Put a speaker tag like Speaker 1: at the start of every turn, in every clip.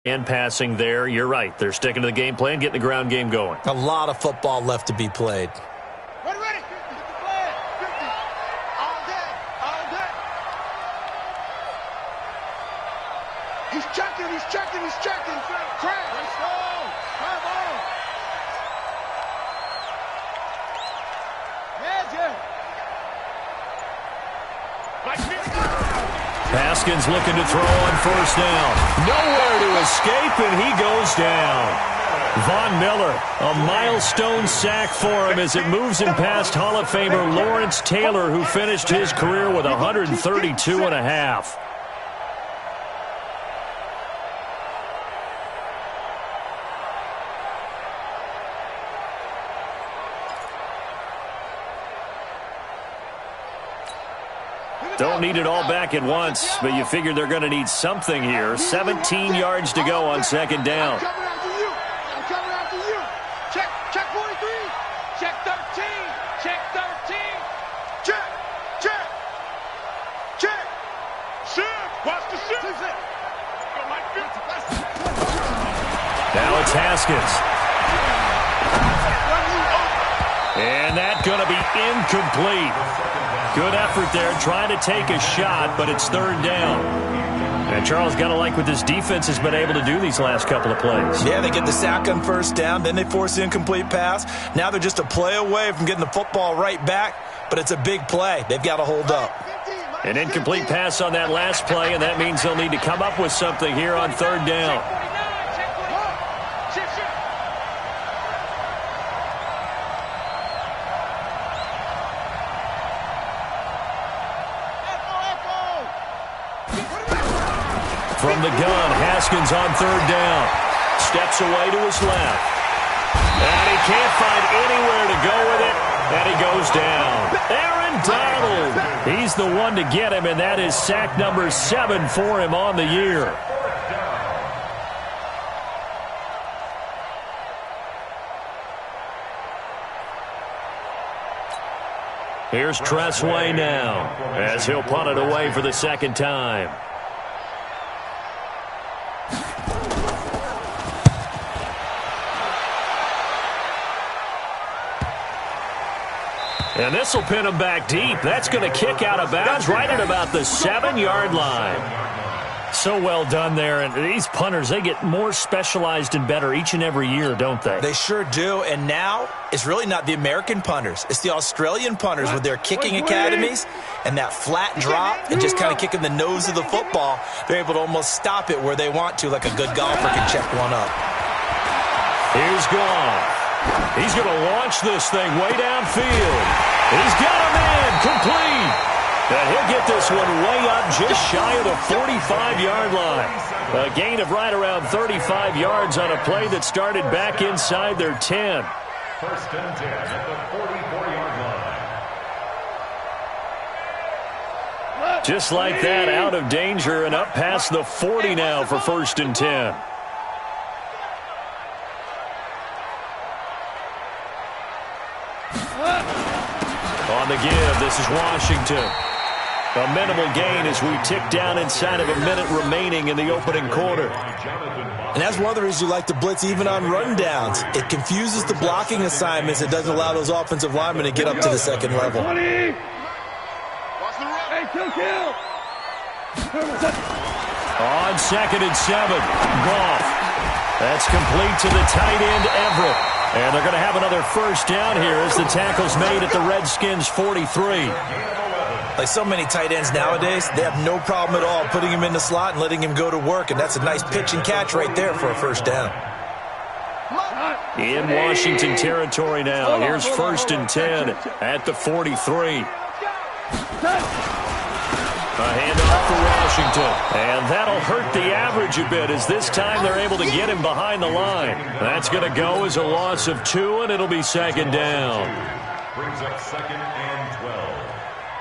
Speaker 1: And passing there, you're right. They're sticking to the game plan, getting the ground game going.
Speaker 2: A lot of football left to be played.
Speaker 3: Ready. All day. He's checking. Craig. Let's go. Come on.
Speaker 1: Haskins looking to throw on first down. Nowhere to escape, and he goes down. Von Miller, a milestone sack for him as it moves him past Hall of Famer Lawrence Taylor, who finished his career with 132 and a half. Don't need it all back at once, but you figure they're going to need something here. 17 yards to go on second down.
Speaker 3: I'm coming after you. Check 43. Check 13. Check 13. Check. Shift. Watch the shift.
Speaker 1: Now it's Haskins. And that's going to be incomplete. Good effort there, trying to take a shot, but it's third down. And Charles, got to like what this defense has been able to do these last couple of plays.
Speaker 2: Yeah, they get the sack on first down, then they force the incomplete pass. Now they're just a play away from getting the football right back, but it's a big play. They've got to hold up.
Speaker 1: An incomplete pass on that last play, and that means they'll need to come up with something here on third down. From the gun, Haskins on third down. Steps away to his left. And he can't find anywhere to go with it. And he goes down. Aaron Donald. He's the one to get him, and that is sack number 7 for him on the year. Here's Tressway now, as he'll punt it away for the second time. And this will pin him back deep. That's going to kick out of bounds right at about the 7-yard line. So well done there. And these punters, they get more specialized and better each and every year, don't they?
Speaker 2: They sure do. And now it's really not the American punters. It's the Australian punters with their kicking academies and that flat drop and just kind of kicking the nose of the football. They're able to almost stop it where they want to, like a good golfer can check one up.
Speaker 1: Here's Goff. He's going to launch this thing way downfield. He's got a man complete. And he'll get this one way up just shy of the 45-yard line. A gain of right around 35 yards on a play that started back inside their 10.
Speaker 4: First and 10 at the 44-yard line.
Speaker 1: Just like that, out of danger and up past the 40 now for first and 10. On the give, this is Washington. A minimal gain as we tick down inside of a minute remaining in the opening quarter.
Speaker 2: And that's one of the reasons you like to blitz even on rundowns. It confuses the blocking assignments. It doesn't allow those offensive linemen to get up to the second level.
Speaker 3: Hey, kill.
Speaker 1: On second and 7, Goff. That's complete to the tight end, Everett. And they're going to have another first down here as the tackle's made at the Redskins' 43.
Speaker 2: Like so many tight ends nowadays, they have no problem at all putting him in the slot and letting him go to work. And that's a nice pitch and catch right there for a first down.
Speaker 1: In Washington territory now. Here's first and 10 at the 43. A handoff for Washington. And that'll hurt the average a bit as this time they're able to get him behind the line. That's going to go as a loss of 2, and it'll be second down.
Speaker 4: Brings up second and 12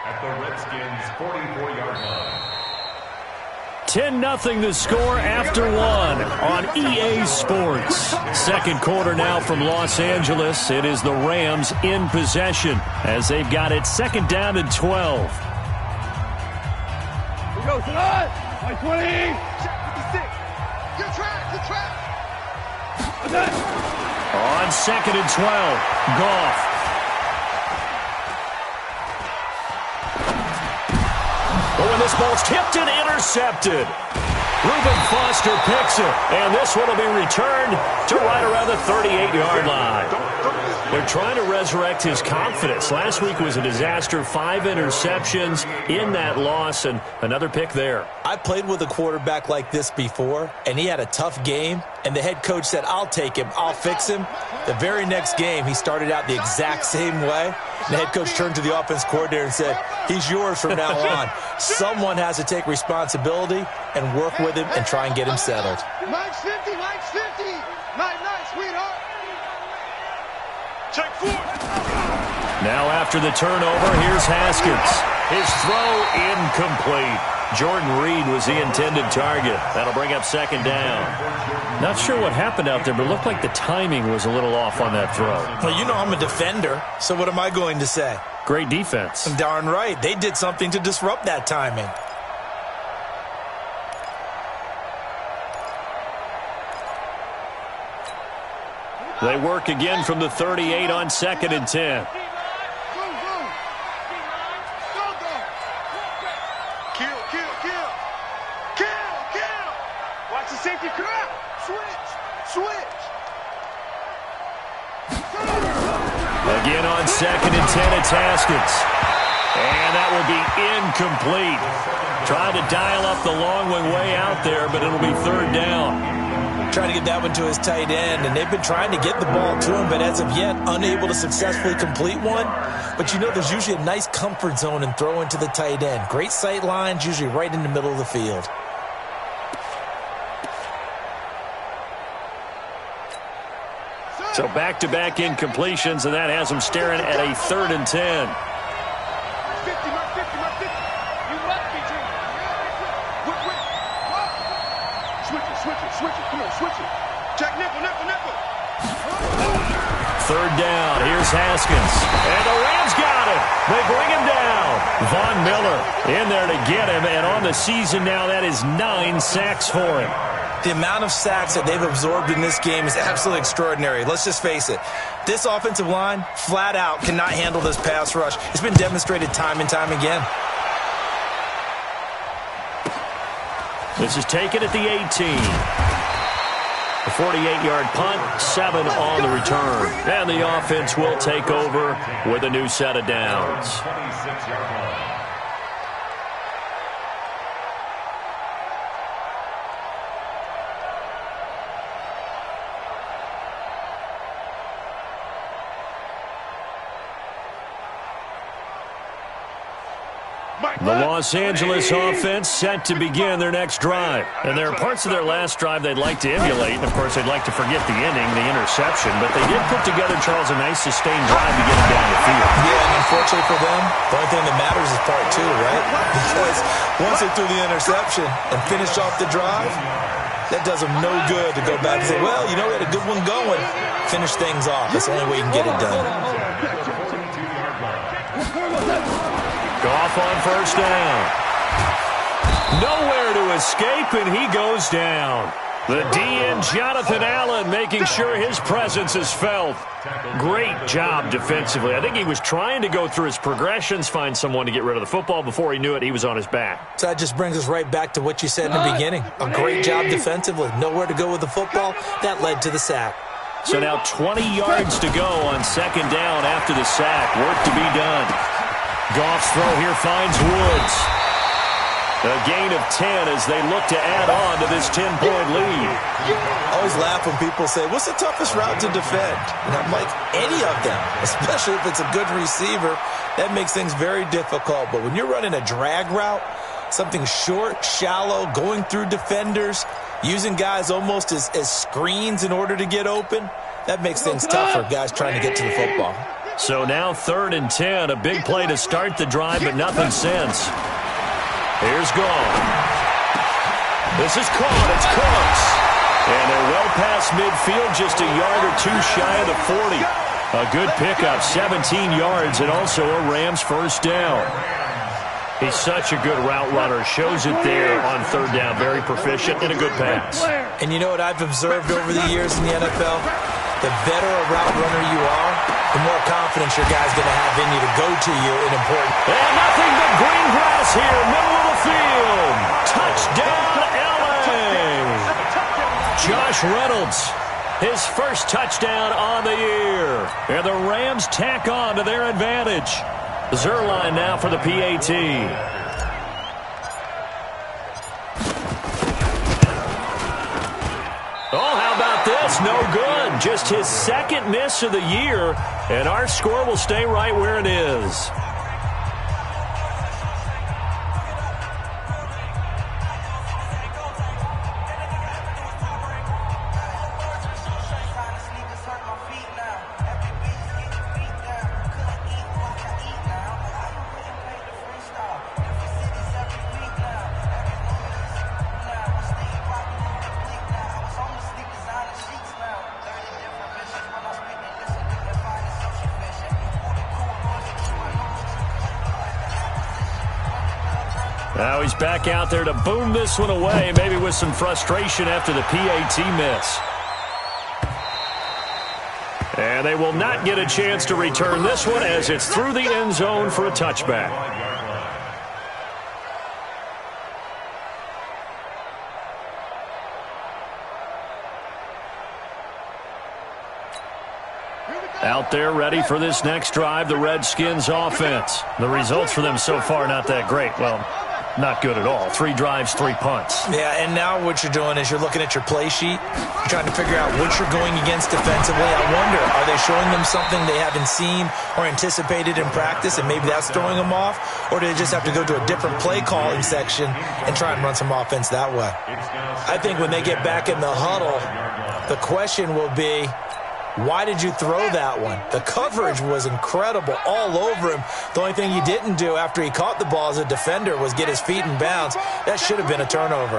Speaker 4: at the Redskins' 44-yard line.
Speaker 1: 10-0 the score after 1 on EA Sports. Second quarter now from Los Angeles. It is the Rams in possession as they've got it second down and 12.
Speaker 3: Go, 20. Check 56. Good track.
Speaker 1: On 2nd and 12, Goff. But when this ball's tipped and intercepted, Reuben Foster picks it, and this one will be returned to right around the 38-yard line. They're trying to resurrect his confidence. Last week was a disaster, 5 interceptions in that loss, and another pick there.
Speaker 2: I played with a quarterback like this before, and he had a tough game, and the head coach said, I'll take him, I'll fix him. The very next game, he started out the exact same way. The head coach turned to the offense coordinator and said, he's yours from now on. Someone has to take responsibility and work with him and try and get him settled.
Speaker 3: Mike's 50, Mike's 50. Night, sweetheart. Check 4.
Speaker 1: Now after the turnover, here's Haskins. His throw incomplete. Jordan Reed was the intended target. That'll bring up 2nd down. Not sure what happened out there, but it looked like the timing was a little off on that throw.
Speaker 2: Well, you know I'm a defender, so what am I going to say?
Speaker 1: Great defense.
Speaker 2: Darn right. They did something to disrupt that timing.
Speaker 1: They work again from the 38 on 2nd and 10.
Speaker 3: Kill. Watch the safety crowd. Switch.
Speaker 1: Again on 2nd and 10, it's Haskins. And that will be incomplete. Trying to dial up the long one way out there, but it'll be 3rd down.
Speaker 2: Trying to get that one to his tight end, and they've been trying to get the ball to him, but as of yet, unable to successfully complete one. But you know, there's usually a nice comfort zone in throwing to the tight end. Great sight lines, usually right in the middle of the field.
Speaker 1: So back-to-back incompletions, and that has them staring at a 3rd and 10.
Speaker 3: Switch it. Check nickel.
Speaker 1: 3rd down. Here's Haskins. And the Rams got him. They bring him down. Von Miller in there to get him. And on the season now, that is 9 sacks for him.
Speaker 2: The amount of sacks that they've absorbed in this game is absolutely extraordinary. Let's just face it. This offensive line, flat out, cannot handle this pass rush. It's been demonstrated time and time again.
Speaker 1: This is taken at the 18. A 48-yard punt, 7 on the return. And the offense will take over with a new set of downs.
Speaker 4: 26-yard line.
Speaker 1: The Los Angeles offense set to begin their next drive. And there are parts of their last drive they'd like to emulate. And, of course, they'd like to forget the inning, the interception. But they did put together, Charles, a nice sustained drive to get them down the field.
Speaker 2: Yeah, and unfortunately for them, the only thing that matters is part 2, right? Because once they threw the interception and finished off the drive, that does them no good to go back and say, well, you know, we had a good one going. Finish things off. That's the only way you can get it done.
Speaker 1: Goff on 1st down. Nowhere to escape, and he goes down. The DN, Jonathan Allen, making sure his presence is felt. Great job defensively. I think he was trying to go through his progressions, find someone to get rid of the football. Before he knew it, he was on his back.
Speaker 2: So that just brings us right back to what you said in the beginning. A great job defensively. Nowhere to go with the football. That led to the sack.
Speaker 1: So now 20 yards to go on 2nd down after the sack. Work to be done. Goff's throw here finds Woods. A gain of 10 as they look to add on to this 10-point lead.
Speaker 2: I always laugh when people say, what's the toughest route to defend? And I'm like, any of them, especially if it's a good receiver. That makes things very difficult. But when you're running a drag route, something short, shallow, going through defenders, using guys almost as screens in order to get open, that makes things tougher, guys trying to get to the football.
Speaker 1: So now 3rd and 10, a big play to start the drive, but nothing since. Here's Goff. This is caught. It's Cooks. And they're well past midfield, just a yard or 2 shy of the 40. A good pickup, 17 yards, and also a Rams 1st down. He's such a good route runner. Shows it there on 3rd down. Very proficient and a good pass.
Speaker 2: And you know what I've observed over the years in the NFL? The better a route runner you are, the more confidence your guy's going to have in you to go to you in important.
Speaker 1: And nothing but green grass here, middle of the field. Touchdown, LA. Josh Reynolds, his first touchdown on the year. And the Rams tack on to their advantage. Zerline now for the PAT. Oh, how about this? No good. Just his second miss of the year, and our score will stay right where it is. Now he's back out there to boom this one away, maybe with some frustration after the PAT miss. And they will not get a chance to return this one as it's through the end zone for a touchback. Out there ready for this next drive, the Redskins offense. The results for them so far not that great. Well, not good at all. 3 drives, 3 punts.
Speaker 2: Yeah, and now what you're doing is you're looking at your play sheet. You're trying to figure out what you're going against defensively. I wonder, are they showing them something they haven't seen or anticipated in practice, and maybe that's throwing them off? Or do they just have to go to a different play calling section and try and run some offense that way? I think when they get back in the huddle, the question will be, why did you throw that one? The coverage was incredible all over him. The only thing he didn't do after he caught the ball as a defender was get his feet in bounds. That should have been a turnover.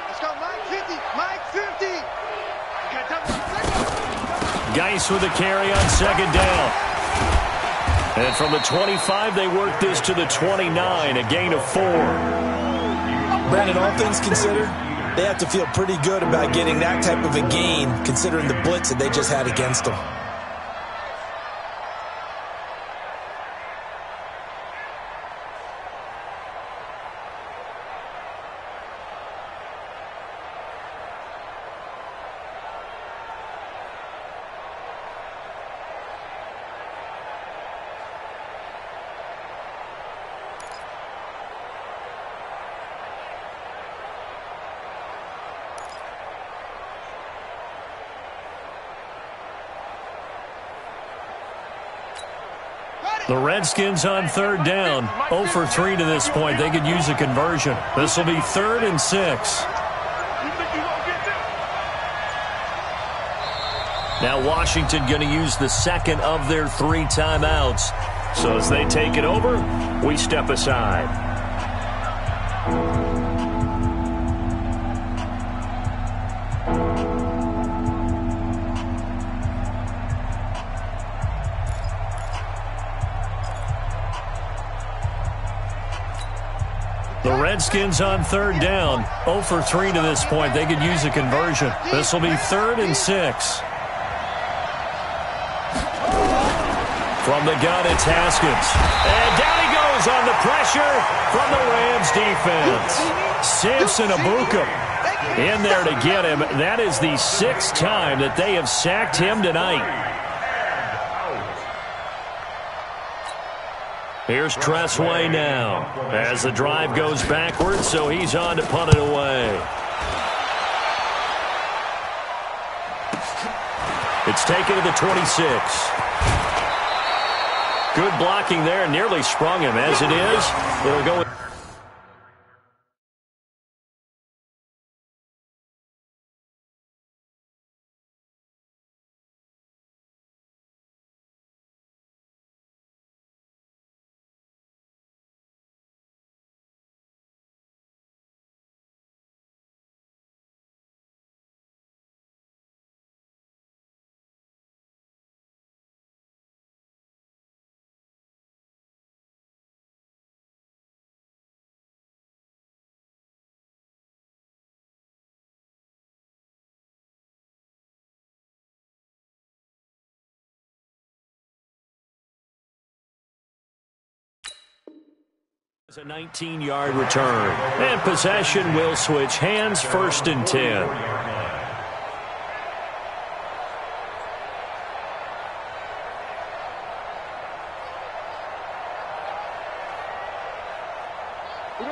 Speaker 3: Let's go, Mike 50.
Speaker 1: Geis with a carry on second down. And from the 25, they work this to the 29, a gain of 4.
Speaker 2: Brandon, all things considered, they have to feel pretty good about getting that type of a gain, considering the blitz that they just had against them.
Speaker 1: The Redskins on third down. 0 for 3 to this point. They could use a conversion. This will be 3rd and 6. Now Washington going to use the second of their 3 timeouts. So as they take it over, we step aside. The Redskins on third down. 0 for 3 to this point. They could use a conversion. This will be 3rd and 6. From the gun, it's Haskins. And down he goes on the pressure from the Rams defense. Samson Abuka in there to get him. That is the 6th time that they have sacked him tonight. Here's Tressway now as the drive goes backwards, so he's on to punt it away. It's taken to the 26. Good blocking there, nearly sprung him. As it is, it'll go. A 19-yard return. And possession will switch hands, 1st and 10.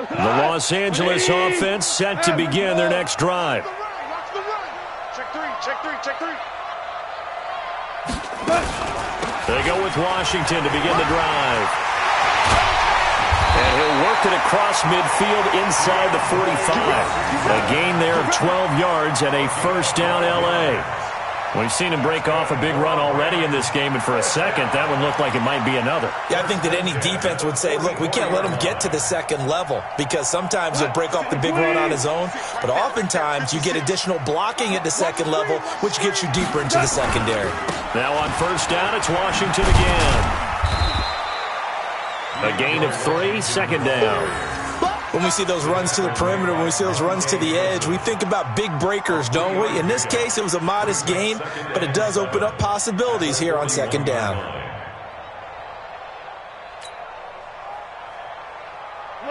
Speaker 1: The Los Angeles offense set to begin their next drive.
Speaker 3: Check three.
Speaker 1: They go with Washington to begin the drive. And he'll work it across midfield inside the 45. A gain there of 12 yards and a 1st down L.A. We've seen him break off a big run already in this game, and for a second, that one looked like it might be another.
Speaker 2: Yeah, I think that any defense would say, look, we can't let him get to the 2nd level, because sometimes he'll break off the big run on his own, but oftentimes you get additional blocking at the 2nd level, which gets you deeper into the secondary.
Speaker 1: Now on 1st down, it's Washington again. A gain of 3, 2nd down.
Speaker 2: When we see those runs to the perimeter, when we see those runs to the edge, we think about big breakers, don't we? In this case, it was a modest gain, but it does open up possibilities here on 2nd down.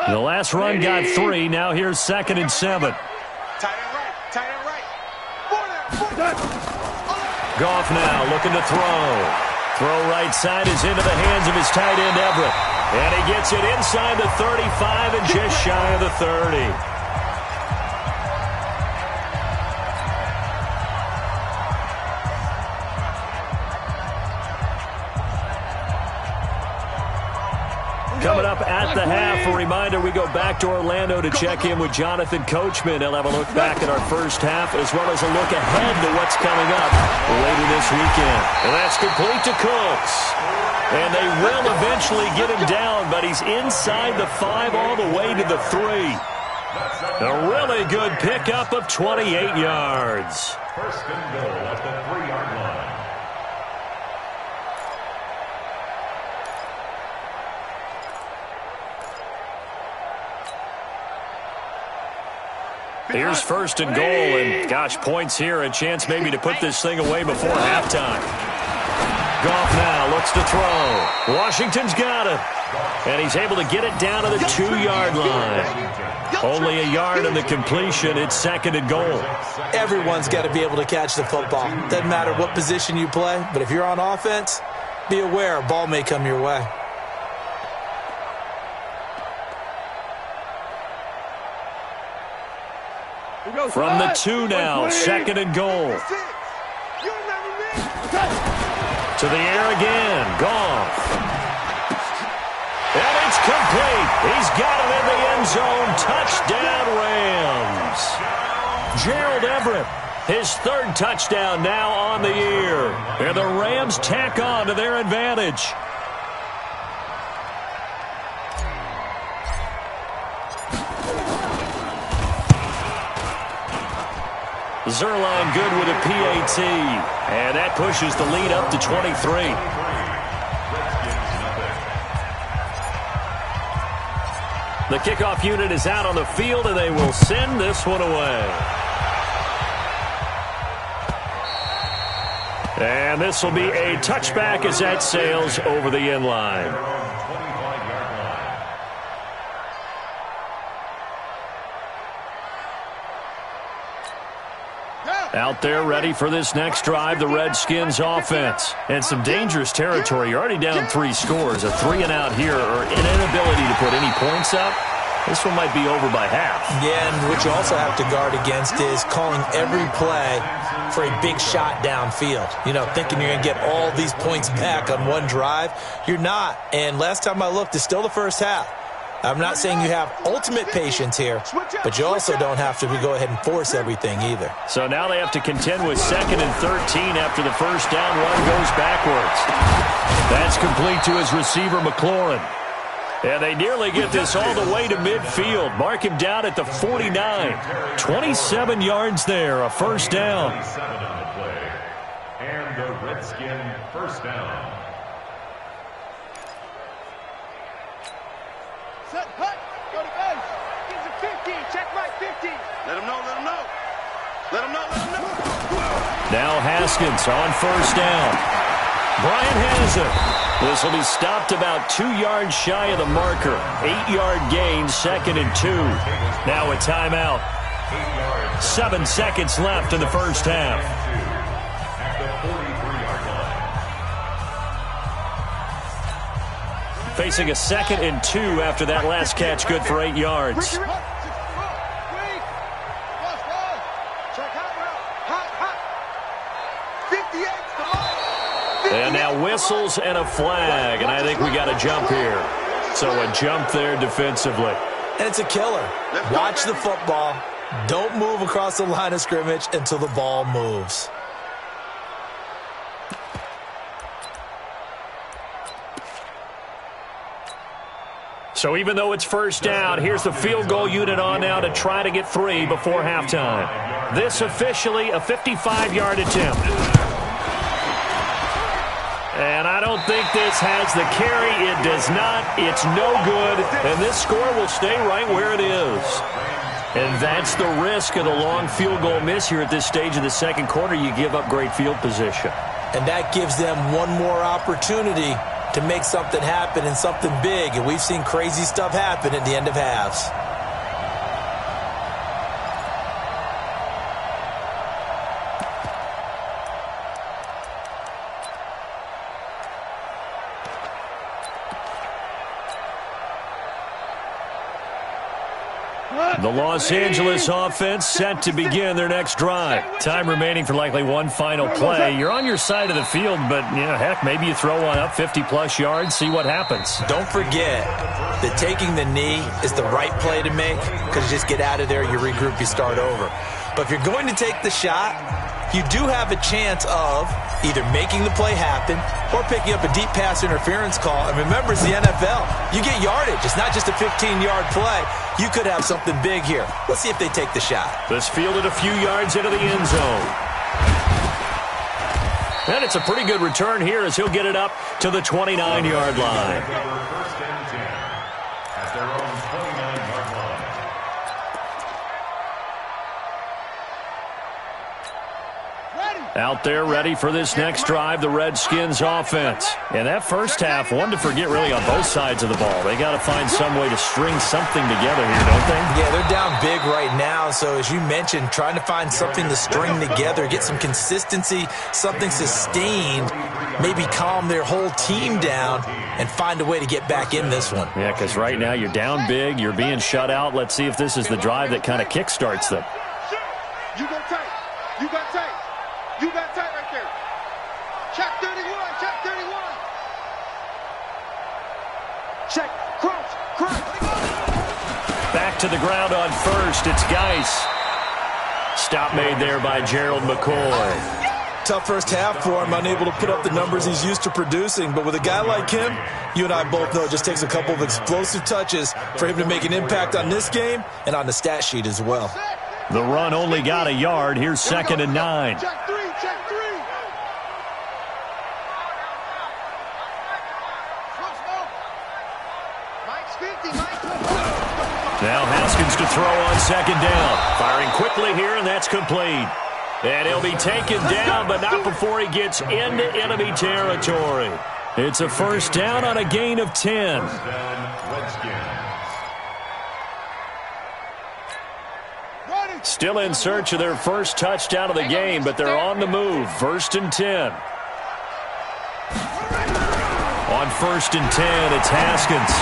Speaker 1: The last run got 3. Now here's 2nd and 7.
Speaker 3: Tight end right.
Speaker 1: Goff now looking to throw. Throw right side is into the hands of his tight end, Everett. And he gets it inside the 35 and just shy of the 30. Coming up at the half, a reminder, we go back to Orlando to check in with Jonathan Coachman. He'll have a look back at our first half as well as a look ahead to what's coming up later this weekend. And that's complete to Cooks. And they will eventually get him down, but he's inside the 5 all the way to the 3. A really good pickup of 28 yards.
Speaker 4: 1st and goal at the 3-yard line.
Speaker 1: Here's 1st and goal, and gosh, points here, a chance maybe to put this thing away before halftime. Goff now looks to throw. Washington's got it. And he's able to get it down to the 2-yard line. Only a yard on the completion. It's 2nd and goal.
Speaker 2: Everyone's got to be able to catch the football. Doesn't matter what position you play, but if you're on offense, be aware a ball may come your way.
Speaker 1: From the 2 now, 2nd and goal. To the air again, Goff. And it's complete. He's got it in the end zone. Touchdown, Rams. Gerald Everett, his 3rd touchdown now on the year. And the Rams tack on to their advantage. Zerline good with a PAT. And that pushes the lead up to 23. The kickoff unit is out on the field, and they will send this one away. And this will be a touchback as that sails over the end line. Out there ready for this next drive, the Redskins offense. And some dangerous territory. You're already down 3 scores. A 3-and-out here, or an inability to put any points up. This one might be over by half.
Speaker 2: Yeah, and what you also have to guard against is calling every play for a big shot downfield. You know, thinking you're going to get all these points back on one drive. You're not. And last time I looked, it's still the first half. I'm not saying you have ultimate patience here, but you also don't have to go ahead and force everything either.
Speaker 1: So now they have to contend with 2nd and 13 after the first down run goes backwards. That's complete to his receiver, McLaurin. And they nearly get this all the way to midfield. Mark him down at the 49. 27 yards there, a 1st down.
Speaker 4: And the Redskin 1st down.
Speaker 3: Set, hut, go to base. Gives it 15, check right 15. Let him know.
Speaker 1: Now Haskins on 1st down. Bryant has it. This will be stopped about 2 yards shy of the marker. 8-yard gain, 2nd and 2. Now a timeout. 7 seconds left in the first half. Facing a 2nd and 2 after that last catch, good for 8 yards. And now whistles and a flag, and I think we got a jump here. So a jump there defensively.
Speaker 2: And it's a killer. Watch the football. Don't move across the line of scrimmage until the ball moves.
Speaker 1: So even though it's first down, here's the field goal unit on now to try to get 3 before halftime. This officially a 55-yard attempt. And I don't think this has the carry. It does not. It's no good. And this score will stay right where it is. And that's the risk of the long field goal miss here at this stage of the second quarter. You give up great field position.
Speaker 2: And that gives them one more opportunity to make something happen and something big. And we've seen crazy stuff happen at the end of halves.
Speaker 1: The Los Angeles offense set to begin their next drive. Time remaining for likely one final play. You're on your side of the field, but, heck, maybe you throw one up 50-plus yards, see what happens.
Speaker 2: Don't forget that taking the knee is the right play to make because you just get out of there, you regroup, you start over. But if you're going to take the shot, you do have a chance of either making the play happen or picking up a deep pass interference call. And remember, it's the NFL. You get yardage. It's not just a 15-yard play. You could have something big here. Let's see if they take the shot.
Speaker 1: This fielded a few yards into the end zone. And it's a pretty good return here as he'll get it up to the 29-yard line.
Speaker 4: First and 10 at their own 29-yard line.
Speaker 1: Out there ready for this next drive, the Redskins offense. And that first half, one to forget really on both sides of the ball. They got to find some way to string something together here, don't they?
Speaker 2: Yeah, they're down big right now. So as you mentioned, trying to find something to string together, get some consistency, something sustained, maybe calm their whole team down and find a way to get back in this one.
Speaker 1: Yeah, because right now you're down big, you're being shut out. Let's see if this is the drive that kind of kickstarts them.
Speaker 3: You go tight. You got tight. You got tight right there. Check 31. Check 31. Check. Crouch.
Speaker 1: Back to the ground on first. It's Geis. Stop made there by Gerald McCoy.
Speaker 2: Tough first half for him, unable to put up the numbers he's used to producing. But with a guy like him, you and I both know it just takes a couple of explosive touches for him to make an impact on this game and on the stat sheet as well.
Speaker 1: The run only got a yard. Here's 2nd and 9.
Speaker 3: Check 3. Check 3. Mike's 50.
Speaker 1: Now Haskins to throw on 2nd down. Firing quickly here, and that's complete. And he'll be taken down, but not before he gets into enemy territory. It's a first down on a gain of 10.
Speaker 4: First down, Redskins.
Speaker 1: Still in search of their first touchdown of the game, but they're on the move. 1st and 10. On 1st and 10, it's Haskins.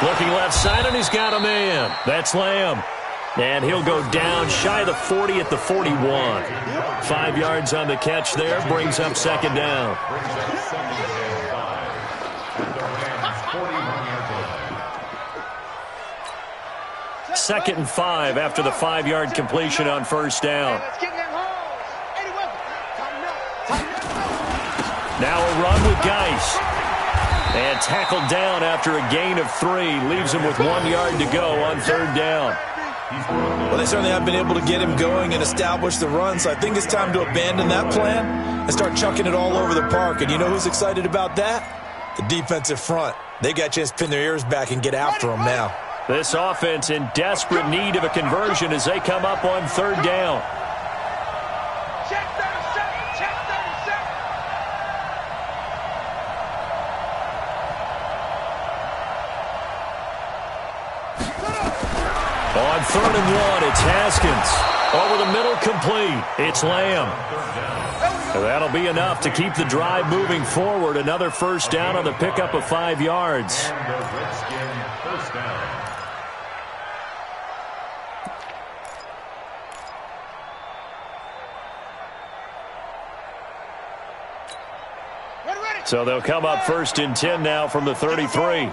Speaker 1: Looking left side, and he's got a man. That's Lamb. And he'll go down shy of the 40 at the 41. 5 yards on the catch there, brings up 2nd down. 2nd and 5 after the 5-yard completion on first down. Now a run with Geis. And tackled down after a gain of 3. Leaves him with 1 yard to go on 3rd down.
Speaker 2: Well, they certainly have been able to get him going and establish the run, so I think it's time to abandon that plan and start chucking it all over the park. And you know who's excited about that? The defensive front. They got a chance to pin their ears back and get after him now.
Speaker 1: This offense in desperate need of a conversion as they come up on 3rd down.
Speaker 3: Check 37. Check 37.
Speaker 1: On 3rd and 1, it's Haskins. Over the middle, complete. It's Lamb. And that'll be enough to keep the drive moving forward. Another first down on the pickup of 5 yards.
Speaker 4: And the Redskin first down.
Speaker 1: So they'll come up 1st and 10 now from the 33.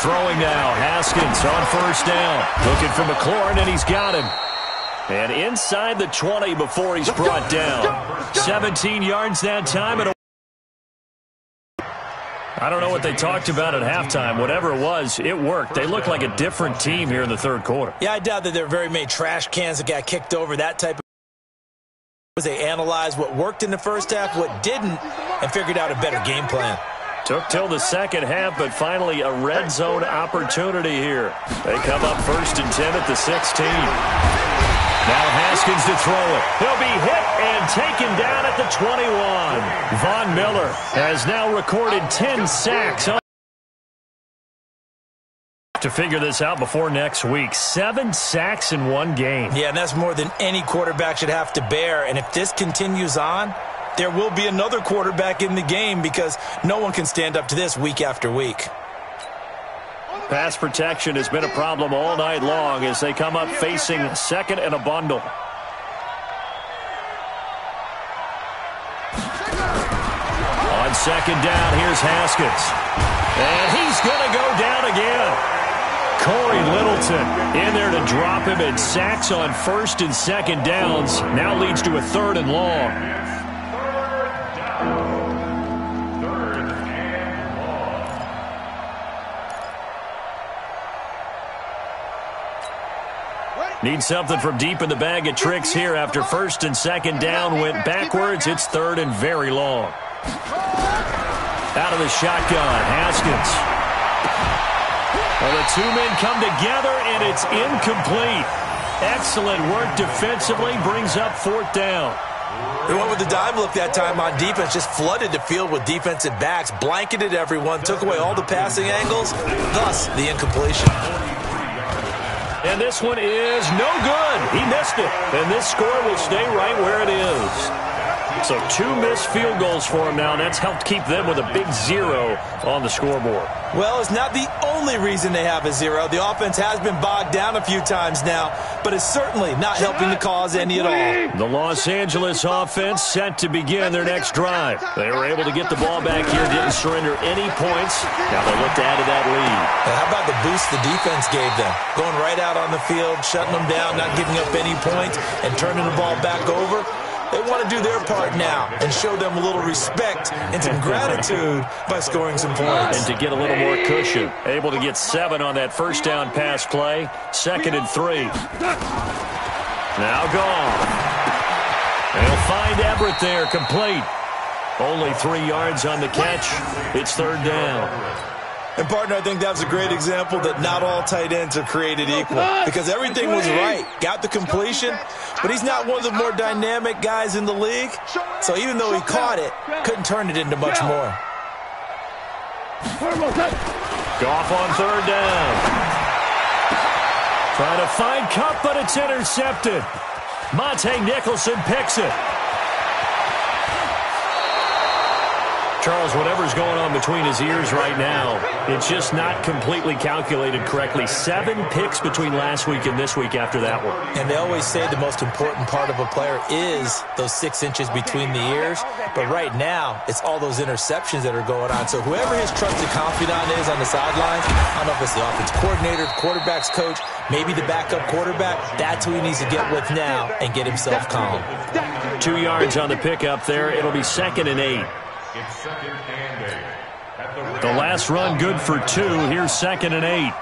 Speaker 1: Throwing now, Haskins on 1st down. Looking for McLaurin, and he's got him. And inside the 20 before he's brought down. 17 yards that time. And I don't know what they talked about at halftime. Whatever it was, it worked. They look like a different team here in the 3rd quarter.
Speaker 2: Yeah, I doubt that there are very many trash cans that got kicked over, that type of. They analyzed what worked in the first half, what didn't, and figured out a better game plan.
Speaker 1: Took till the 2nd half, but finally a red zone opportunity here. They come up 1st and 10 at the 16. Now Haskins to throw it. He'll be hit and taken down at the 21. Von Miller has now recorded 10 sacks. To figure this out before next week. 7 sacks in 1 game.
Speaker 2: Yeah, and that's more than any quarterback should have to bear. And if this continues on, there will be another quarterback in the game because no one can stand up to this week after week.
Speaker 1: Pass protection has been a problem all night long as they come up facing 2nd and a bundle. On 2nd down, here's Haskins. And he's going to go down again. Corey Littleton in there to drop him, and sacks on 1st and 2nd downs. Now leads to a 3rd and long. Need something from deep in the bag of tricks here after 1st and 2nd down went backwards. It's 3rd and very long. Out of the shotgun, Haskins. Well, the 2 men come together, and it's incomplete. Excellent work defensively, brings up 4th down.
Speaker 2: They went with the dime look that time on defense, just flooded the field with defensive backs, blanketed everyone, took away all the passing angles, thus the incompletion.
Speaker 1: And this one is no good. He missed it. And this score will stay right where it is. So 2 missed field goals for him now, and that's helped keep them with a big 0 on the scoreboard.
Speaker 2: Well, it's not the only reason they have a 0. The offense has been bogged down a few times now, but it's certainly not helping the cause any at all.
Speaker 1: The Los Angeles offense set to begin their next drive. They were able to get the ball back here, didn't surrender any points. Now they look to add to that lead.
Speaker 2: And how about the boost the defense gave them? Going right out on the field, shutting them down, not giving up any points, and turning the ball back over. They want to do their part now and show them a little respect and some gratitude by scoring some points.
Speaker 1: And to get a little more cushion. Able to get 7 on that 1st down pass play. 2nd and 3. Now gone. They'll find Everett there, complete. Only 3 yards on the catch. It's 3rd down.
Speaker 2: And, partner, I think that was a great example that not all tight ends are created equal because everything was right. Got the completion, but he's not one of the more dynamic guys in the league. So even though he caught it, couldn't turn it into much more.
Speaker 1: Goff on 3rd down. Trying to find Kupp, but it's intercepted. Monte Nicholson picks it. Charles, whatever's going on between his ears right now, it's just not completely calculated correctly. 7 picks between last week and this week after that one.
Speaker 2: And they always say the most important part of a player is those 6 inches between the ears. But right now, it's all those interceptions that are going on. So whoever his trusted confidant is on the sidelines, I don't know if it's the offense coordinator, the quarterback's coach, maybe the backup quarterback, that's who he needs to get with now and get himself calm.
Speaker 1: 2 yards on the pickup there. It'll be 2nd and 8.
Speaker 4: It's 2nd and 8.
Speaker 1: The last run good for 2. Here's 2nd and 8.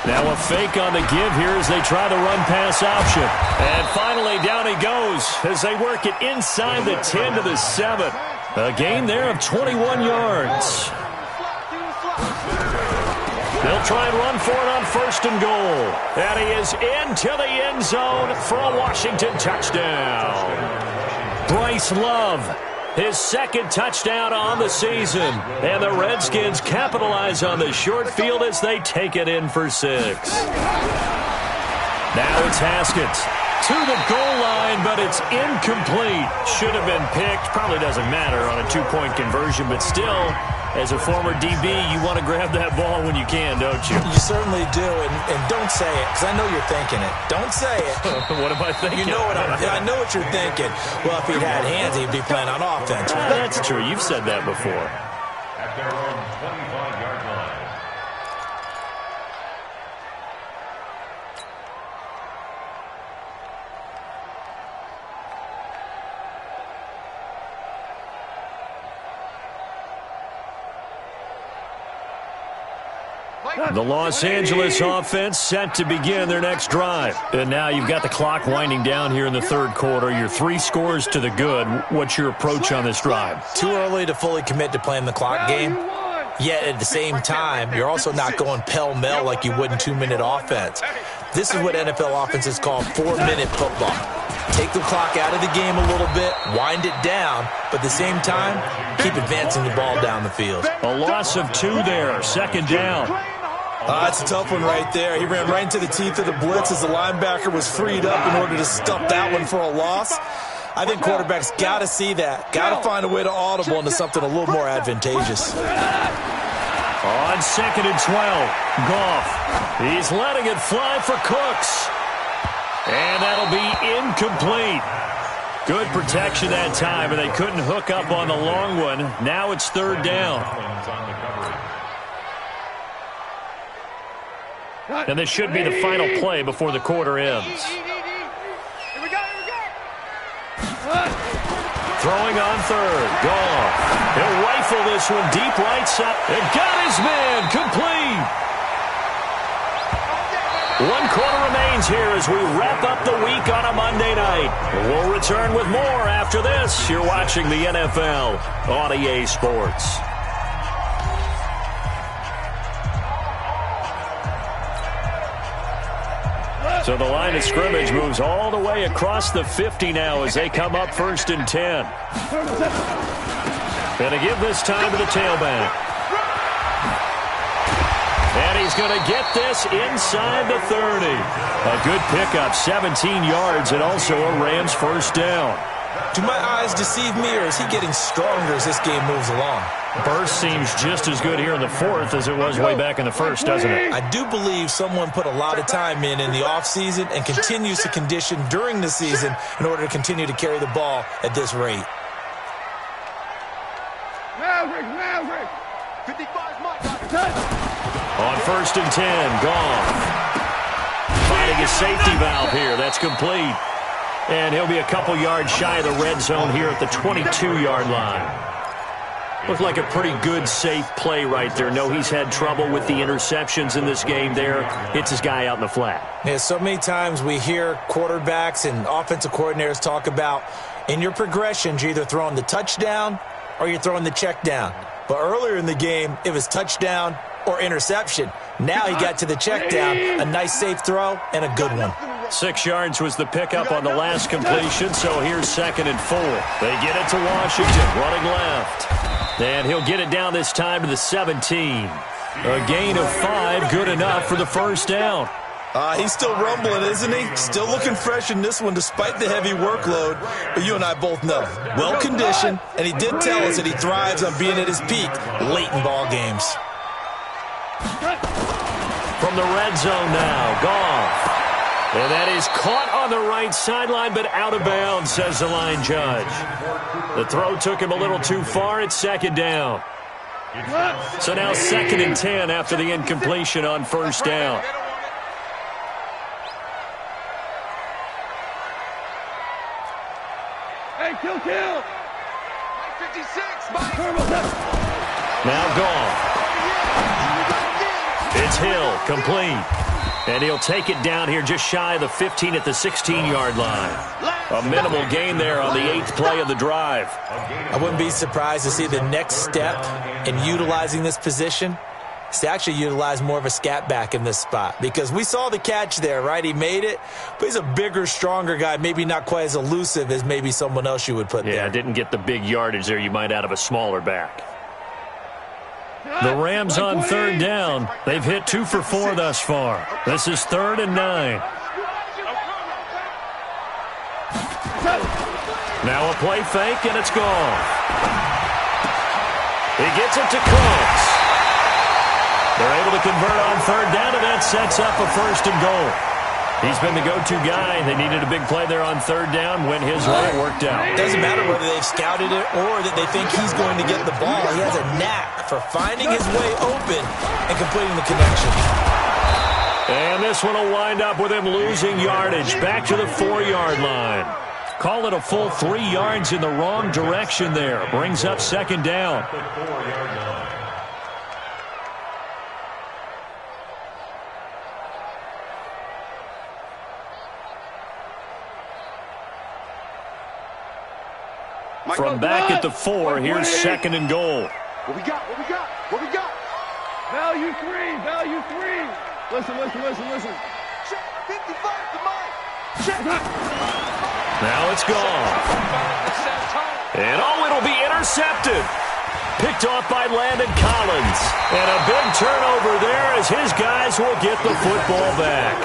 Speaker 1: Now a fake on the give here as they try the run-pass option. And finally down he goes as they work it inside the 10 to the 7. A gain there of 21 yards. They'll try and run for it on 1st and goal. And he is into the end zone for a Washington touchdown. Bryce Love, his 2nd touchdown on the season. And the Redskins capitalize on the short field as they take it in for 6. Now it's Haskins to the goal line, but it's incomplete. Should have been picked. Probably doesn't matter on a 2-point conversion, but still, as a former DB, you want to grab that ball when you can, don't you?
Speaker 2: You certainly do, and don't say it, because I know you're thinking it. Don't say it.
Speaker 1: What am I thinking?
Speaker 2: You know what I know what you're thinking. Well, if he'd had hands, he'd be playing on offense. Right?
Speaker 1: That's true. You've said that before.
Speaker 4: At their own 25-yard line.
Speaker 1: The Los Angeles offense set to begin their next drive. And now you've got the clock winding down here in the 3rd quarter. You're 3 scores to the good. What's your approach on this drive?
Speaker 2: Too early to fully commit to playing the clock game. Yet at the same time, you're also not going pell-mell like you would in 2-minute offense. This is what NFL offenses call 4-minute football. Take the clock out of the game a little bit, wind it down, but at the same time, keep advancing the ball down the field.
Speaker 1: A loss of 2 there, 2nd down.
Speaker 2: That's a tough one right there. He ran right into the teeth of the blitz as the linebacker was freed up in order to stuff that one for a loss. I think quarterbacks got to see that. Got to find a way to audible into something a little more advantageous.
Speaker 1: On 2nd and 12, Goff. He's letting it fly for Cooks. And that'll be incomplete. Good protection that time, and they couldn't hook up on the long one. Now it's 3rd down. And this should be the final play before the quarter ends.
Speaker 3: Here we go.
Speaker 1: Throwing on 3rd. Goff. He'll rifle this one deep right side. And got his man complete. 1 quarter remains here as we wrap up the week on a Monday night. We'll return with more after this. You're watching the NFL on EA Sports. So the line of scrimmage moves all the way across the 50 now as they come up 1st and 10. Going to give this time to the tailback. And he's going to get this inside the 30. A good pickup, 17 yards, and also a Rams 1st down.
Speaker 2: Do my eyes deceive me, or is he getting stronger as this game moves along?
Speaker 1: Burst seems just as good here in the 4th as it was way back in the 1st, doesn't it?
Speaker 2: I do believe someone put a lot of time in the offseason and continues to condition during the season in order to continue to carry the ball at this rate.
Speaker 3: Maverick. 55 Mike.
Speaker 1: On 1st and 10, Goff. Finding a safety valve here. That's complete. And he'll be a couple yards shy of the red zone here at the 22-yard line. Looked like a pretty good, safe play right there. No, he's had trouble with the interceptions in this game there. Hits his guy out in the flat.
Speaker 2: Yeah, so many times we hear quarterbacks and offensive coordinators talk about in your progressions, you're either throwing the touchdown or you're throwing the check down. But earlier in the game, it was touchdown or interception. Now he got to the check down, a nice safe throw, and a good one.
Speaker 1: 6 yards was the pickup on the last completion, so here's 2nd and 4. They get it to Washington, running left. And he'll get it down this time to the 17. A gain of 5, good enough for the 1st down.
Speaker 2: He's still rumbling, isn't he? Still looking fresh in this one despite the heavy workload. But you and I both know, well-conditioned, and he did tell us that he thrives on being at his peak late in ball games.
Speaker 1: From the red zone now, Goff. And that is caught on the right sideline, but out of bounds, says the line judge. The throw took him a little too far. It's 2nd down. So now 2nd and 10 after the incompletion on 1st down.
Speaker 3: Hey, kill. 56, Mike.
Speaker 1: Now Goff. It's Hill, complete. And he'll take it down here just shy of the 15 at the 16-yard line. A minimal gain there on the 8th play of the drive.
Speaker 2: I wouldn't be surprised to see the next step in utilizing this position is to actually utilize more of a scat back in this spot, because we saw the catch there, right? He made it, but he's a bigger, stronger guy, maybe not quite as elusive as maybe someone else you would put there.
Speaker 1: Yeah, didn't get the big yardage there you might out of a smaller back. The Rams on third down. They've hit 2 for 4 thus far. This is 3rd and 9. Now a play fake, and it's gone. He gets it to Cooks. They're able to convert on third down, and that sets up a 1st and goal. He's been the go-to guy. They needed a big play there on third down. Went his way, it worked out.
Speaker 2: It doesn't matter whether they've scouted it or that they think he's going to get the ball. He has a knack for finding his way open and completing the connection.
Speaker 1: And this one will wind up with him losing yardage back to the 4-yard line. Call it a full 3 yards in the wrong direction there. Brings up 2nd down. From back at the 4, here's 2nd and goal.
Speaker 3: What we got? What we got? What we got?
Speaker 5: Value 3. Value 3. Listen.
Speaker 3: Check 55 to Mike. Check.
Speaker 1: Now it's gone. And it'll be intercepted. Picked off by Landon Collins. And a big turnover there as his guys will get the football back.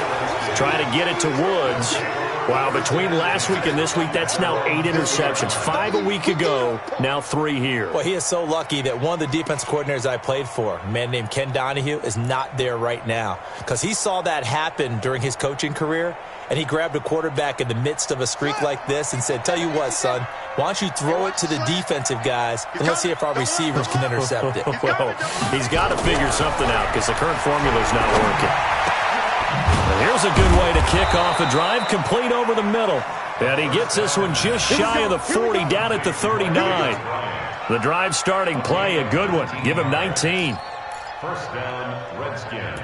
Speaker 1: Trying to get it to Woods. Wow, between last week and this week, that's now 8 interceptions. 5 a week ago, now 3 here.
Speaker 2: Well, he is so lucky that one of the defensive coordinators I played for, a man named Ken Donahue, is not there right now, because he saw that happen during his coaching career, and he grabbed a quarterback in the midst of a streak like this and said, tell you what, son, why don't you throw it to the defensive guys, and let's see if our receivers can intercept it.
Speaker 1: Well, he's got to figure something out because the current formula is not working. And here's a good way to kick off a drive, complete over the middle. And he gets this one just shy of the 40, down at the 39. The drive starting play, a good one. Give him 19.
Speaker 4: 1st down, Redskins.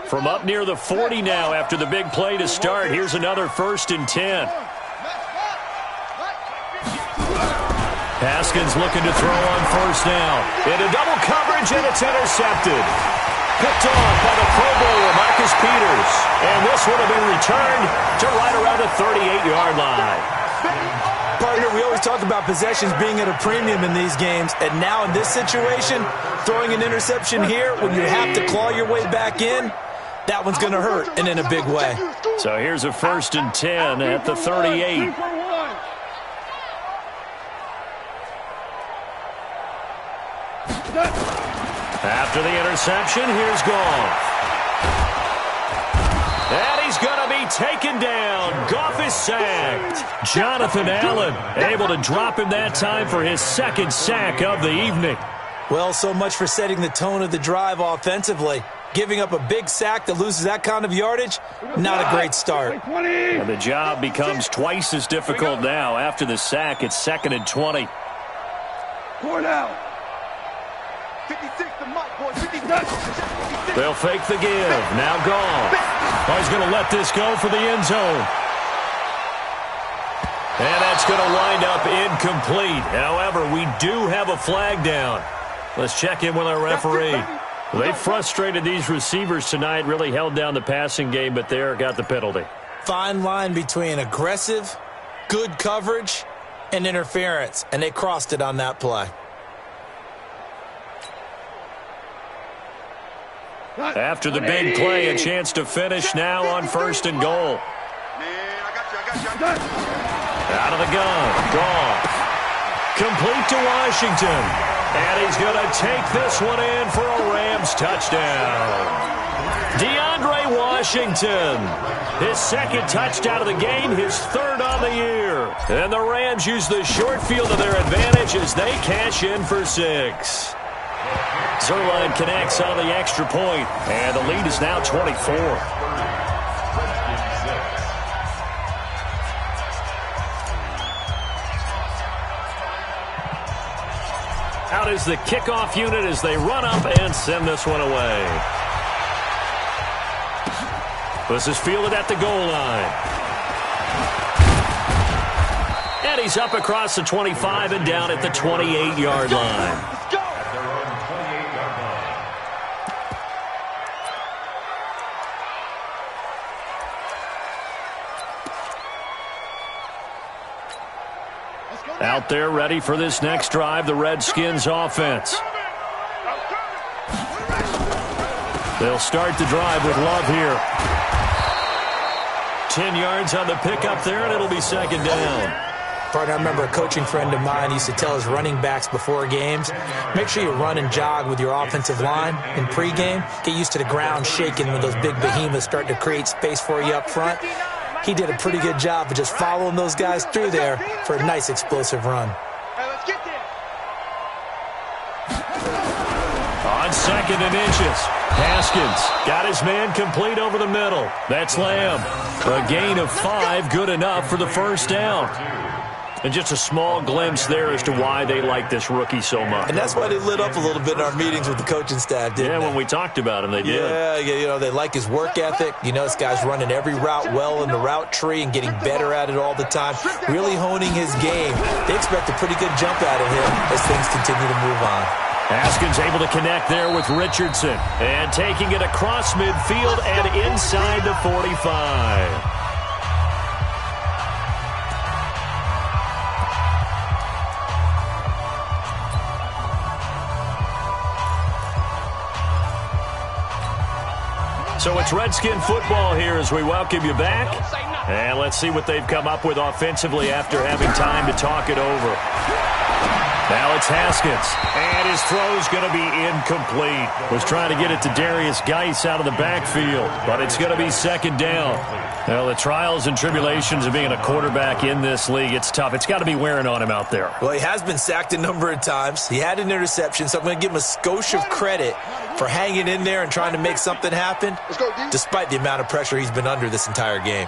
Speaker 1: From up near the 40 now after the big play to start, here's another 1st and 10. Haskins looking to throw on 1st down. Into double coverage, and it's intercepted. Picked off by the Pro Bowler, Marcus Peters. And this one will be returned to right around the 38-yard line.
Speaker 2: Partner, we always talk about possessions being at a premium in these games, and now in this situation, throwing an interception here when you have to claw your way back in, that one's going to hurt, and in a big way.
Speaker 1: So here's a 1st and 10 at the 38. After the interception, here's Goff. And he's going to be taken down. Goff is sacked. Jonathan Allen able to drop him that time for his 2nd sack of the evening.
Speaker 2: Well, so much for setting the tone of the drive offensively. Giving up a big sack that loses that kind of yardage, not a great start.
Speaker 1: And the job becomes twice as difficult now. After the sack, it's 2nd and 20.
Speaker 5: Four down.
Speaker 3: 56 to Mike, boys. 56.
Speaker 1: They'll fake the give. Now Goff. Oh, he's going to let this go for the end zone. And that's going to wind up incomplete. However, we do have a flag down. Let's check in with our referee. They frustrated these receivers tonight, really held down the passing game, but there got the penalty.
Speaker 2: Fine line between aggressive, good coverage, and interference, and they crossed it on that play.
Speaker 1: After the big play, a chance to finish now on 1st and goal. Out of the gun, Goff. Complete to Washington. And he's going to take this one in for a Rams touchdown. DeAndre Washington, his 2nd touchdown of the game, his 3rd on the year. And the Rams use the short field to their advantage as they cash in for 6. Zerline connects on the extra point, and the lead is now 24. Out is the kickoff unit as they run up and send this one away. This is fielded at the goal line. And he's up across the 25 and down at the 28-yard line.
Speaker 3: Let's go.
Speaker 4: At their own 28-yard line.
Speaker 1: Out there ready for this next drive, the Redskins offense. They'll start the drive with Love here. 10 yards on the pickup there, and it'll be second down.
Speaker 2: Partner, I remember a coaching friend of mine used to tell his running backs before games, make sure you run and jog with your offensive line in pregame. Get used to the ground shaking when those big behemoths start to create space for you up front. He did a pretty good job of just following those guys through there for a nice explosive run.
Speaker 3: Hey, let's get there.
Speaker 1: On 2nd and inches, Haskins got his man complete over the middle. That's Lamb. A gain of 5, good enough for the first down. And just a small glimpse there as to why they like this rookie so much.
Speaker 2: And that's why they lit up a little bit in our meetings with the coaching staff, didn't they?
Speaker 1: When we talked about him, they did.
Speaker 2: Yeah, you know, they like his work ethic. You know, this guy's running every route well in the route tree and getting better at it all the time, really honing his game. They expect a pretty good jump out of him as things continue to move on.
Speaker 1: Haskins able to connect there with Richardson. And taking it across midfield and inside the 45. So it's Redskin football here as we welcome you back. And let's see what they've come up with offensively after having time to talk it over. Now it's Haskins. And his throw's going to be incomplete. Was trying to get it to Darius Geis out of the backfield. But it's going to be second down. Well, the trials and tribulations of being a quarterback in this league, it's tough. It's got to be wearing on him out there.
Speaker 2: Well, he has been sacked a number of times. He had an interception, so I'm going to give him a skosh of credit for hanging in there and trying to make something happen, despite the amount of pressure he's been under this entire game.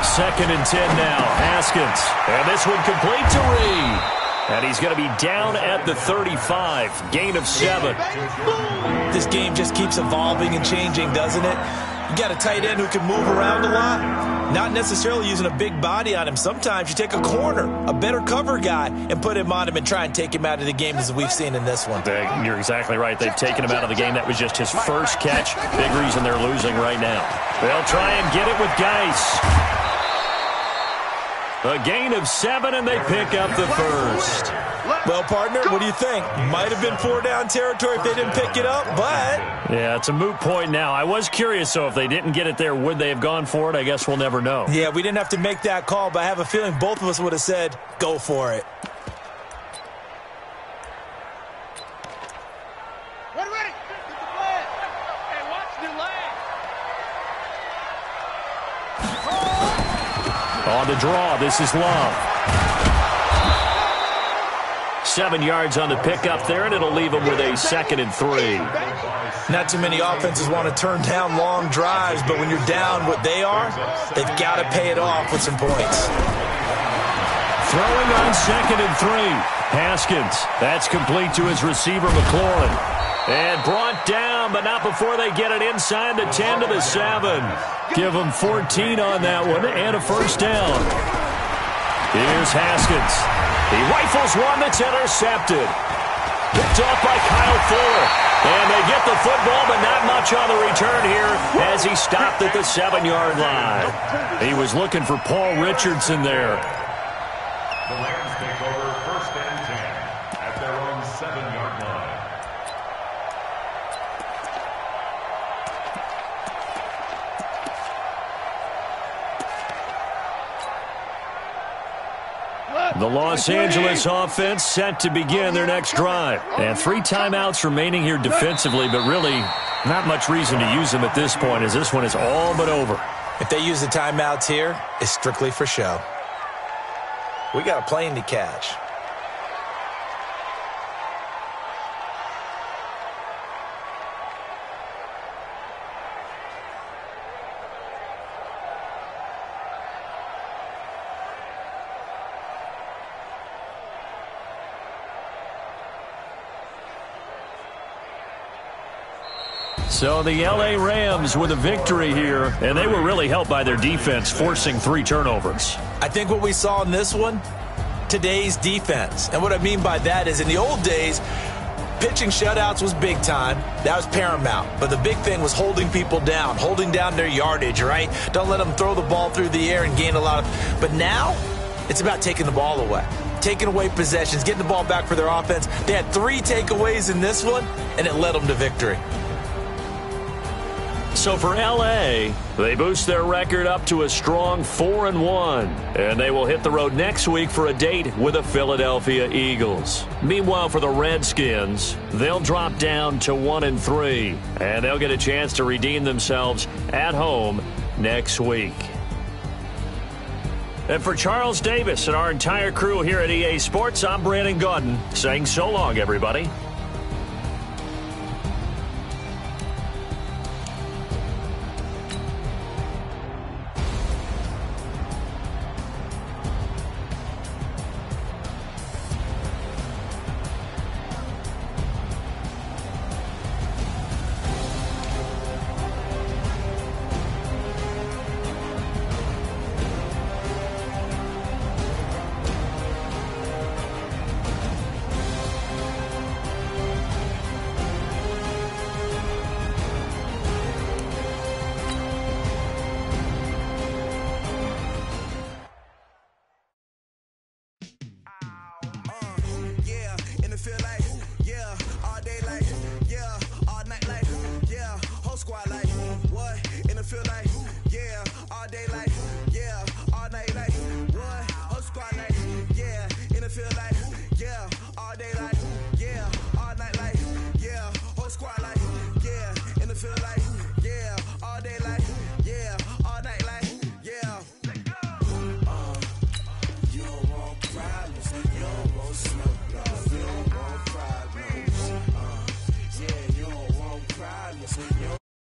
Speaker 1: Second and 10 now. Haskins. And this one complete to Reed. And he's going to be down at the 35. Gain of 7.
Speaker 2: This game just keeps evolving and changing, doesn't it? You got a tight end who can move around a lot. Not necessarily using a big body on him. Sometimes you take a corner, a better cover guy, and put him on him and try and take him out of the game as we've seen in this one.
Speaker 1: You're exactly right. They've taken him out of the game. That was just his first catch. Big reason they're losing right now. They'll try and get it with Geis. A gain of 7, and they pick up the first.
Speaker 2: Well, partner, what do you think? Might have been 4-down territory if they didn't pick it up, but...
Speaker 1: Yeah, it's a moot point now. I was curious, so if they didn't get it there, would they have gone for it? I guess we'll never know.
Speaker 2: Yeah, we didn't have to make that call, but I have a feeling both of us would have said, go for it.
Speaker 3: Ready. Get the flag. Hey, watch the leg.
Speaker 1: On the draw, this is Love. 7 yards on the pickup there, and it'll leave him with a 2nd and 3.
Speaker 2: Not too many offenses want to turn down long drives, but when you're down what they are, they've got to pay it off with some points.
Speaker 1: Throwing on 2nd and 3. Haskins. That's complete to his receiver, McLaurin. And brought down, but not before they get it inside the 10 to the 7. Give them 14 on that one and a first down. Here's Haskins. He rifles one that's intercepted. Picked off by Kyle Fuller. And they get the football, but not much on the return here as he stopped at the 7-yard line. He was looking for Paul Richardson there.
Speaker 4: The Rams take over 1st and 10 at their own 7-yard line.
Speaker 1: The Los Angeles offense set to begin their next drive. And 3 timeouts remaining here defensively, but really not much reason to use them at this point as this one is all but over.
Speaker 2: If they use the timeouts here, it's strictly for show. We got a plane to catch.
Speaker 1: So the L.A. Rams with a victory here, and they were really helped by their defense, forcing 3 turnovers.
Speaker 2: I think what we saw in this one, today's defense. And what I mean by that is in the old days, pitching shutouts was big time. That was paramount. But the big thing was holding people down, holding down their yardage, right? Don't let them throw the ball through the air and gain a lot of... But now, it's about taking the ball away. Taking away possessions, getting the ball back for their offense. They had 3 takeaways in this one, and it led them to victory.
Speaker 1: So for L.A., they boost their record up to a strong 4-1, and they will hit the road next week for a date with the Philadelphia Eagles. Meanwhile, for the Redskins, they'll drop down to 1-3, and they'll get a chance to redeem themselves at home next week. And for Charles Davis and our entire crew here at EA Sports, I'm Brandon Gaudin saying so long, everybody.